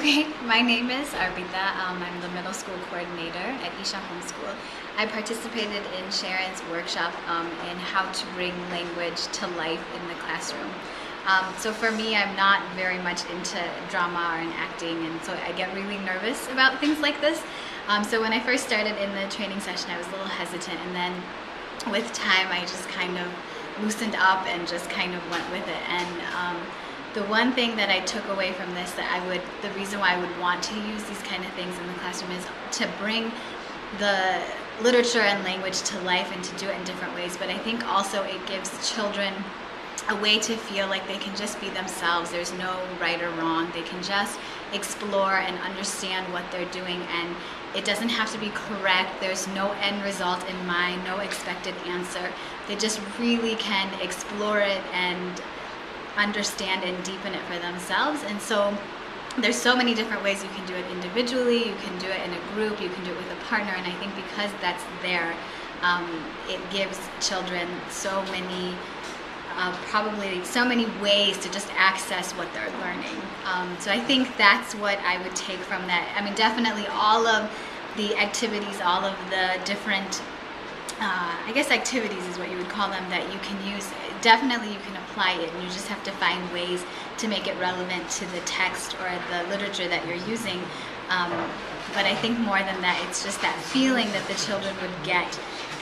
Okay, my name is Arvita. I'm the middle school coordinator at Isha Homeschool. I participated in Sharon's workshop in how to bring language to life in the classroom. So for me, I'm not very much into drama or in acting, and so I get really nervous about things like this. So when I first started in the training session, I was a little hesitant, and then with time, I just kind of loosened up and just kind of went with it. And the one thing that I took away from this, the reason why I would want to use these kind of things in the classroom is to bring the literature and language to life and to do it in different ways. But I think also it gives children a way to feel like they can just be themselves. There's no right or wrong. They can just explore and understand what they're doing, and it doesn't have to be correct. There's no end result in mind, no expected answer. They just really can explore it and understand and deepen it for themselves. And so there's so many different ways you can do it individually, you can do it in a group, you can do it with a partner, and I think because that's there, it gives children so many ways to just access what they're learning. So I think that's what I would take from that. I mean, definitely all of the activities, all of the different I guess activities is what you would call them, that you can use. Definitely you can apply it, and you just have to find ways to make it relevant to the text or the literature that you're using. But I think more than that, it's just that feeling that the children would get,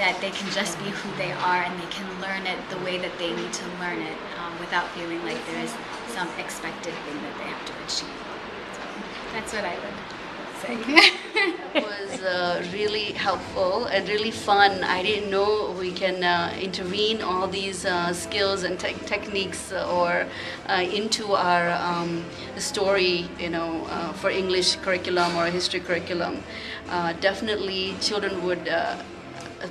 that they can just be who they are and they can learn it the way that they need to learn it, without feeling like there is some expected thing that they have to achieve. So that's what I would say. It was really helpful and really fun. I didn't know we can intervene all these skills and techniques or into our story, for English curriculum or history curriculum. Definitely, children would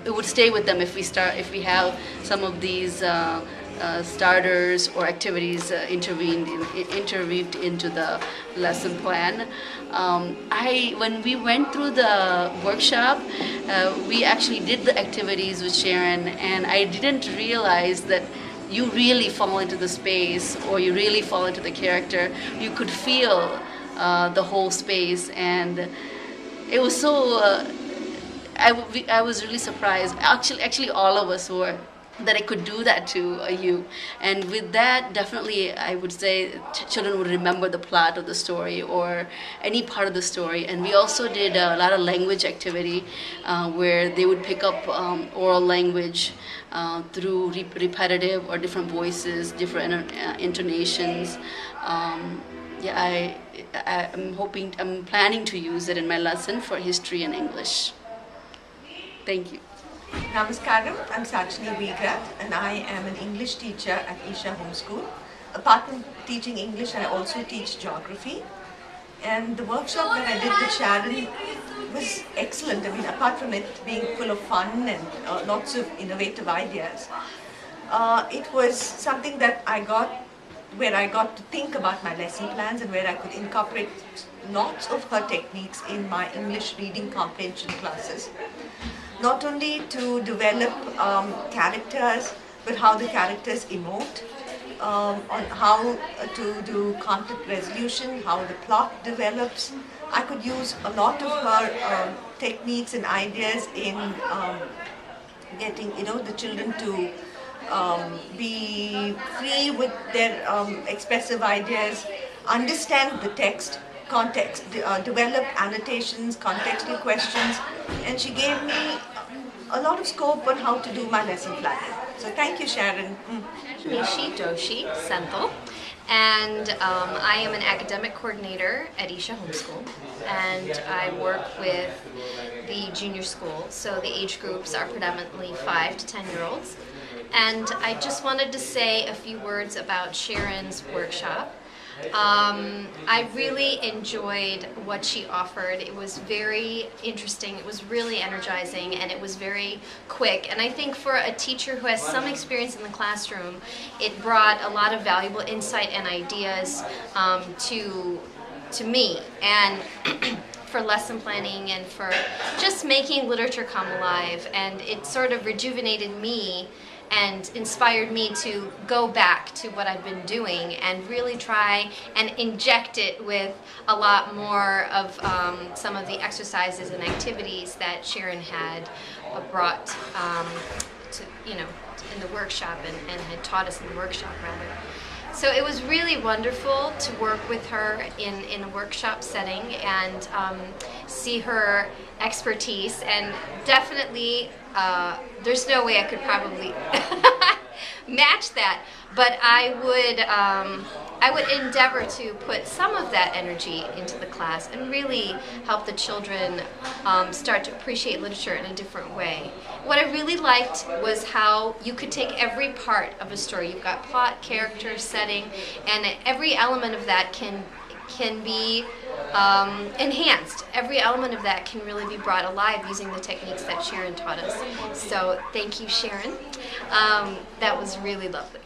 it would stay with them if we have some of these starters or activities interweaved into the lesson plan. When we went through the workshop, we actually did the activities with Sharon, and I didn't realize that you really fall into the space or you really fall into the character. You could feel the whole space, and it was so I was really surprised. Actually, all of us were, that I could do that to you. And with that, definitely, I would say children would remember the plot of the story or any part of the story. And we also did a lot of language activity where they would pick up oral language through repetitive or different voices, different intonations. I'm planning to use it in my lesson for history and English. Thank you. Namaskaram, I'm Sachini Vigrat, and I am an English teacher at Isha Homeschool. Apart from teaching English, I also teach geography. And the workshop that I did with Sharon was excellent. I mean, apart from it being full of fun and lots of innovative ideas, it was something that where I got to think about my lesson plans and where I could incorporate lots of her techniques in my English reading comprehension classes. Not only to develop characters, but how the characters emote, on how to do conflict resolution, how the plot develops. I could use a lot of her techniques and ideas in getting the children to be free with their expressive ideas, understand the text, context, develop annotations, contextual questions, and she gave me a lot of scope on how to do my lesson planning. So thank you, Sharon. Nishi Doshi Senthil, and I am an academic coordinator at Isha Homeschool, and I work with the junior school, so the age groups are predominantly 5 to 10-year-olds. And I just wanted to say a few words about Sharon's workshop. I really enjoyed what she offered. It was very interesting, it was really energizing, and it was very quick. And I think for a teacher who has some experience in the classroom, it brought a lot of valuable insight and ideas to me, and for lesson planning and for just making literature come alive. And it sort of rejuvenated me and inspired me to go back to what I've been doing and really try and inject it with a lot more of some of the exercises and activities that Sharon had brought to, in the workshop and had taught us in the workshop rather. So it was really wonderful to work with her in a workshop setting and see her expertise, and definitely there's no way I could probably match that, but I would endeavor to put some of that energy into the class and really help the children start to appreciate literature in a different way. What I really liked was how you could take every part of a story. You've got plot, character, setting, and every element of that can be enhanced. Every element of that can really be brought alive using the techniques that Sharon taught us. So thank you, Sharon. That was really lovely.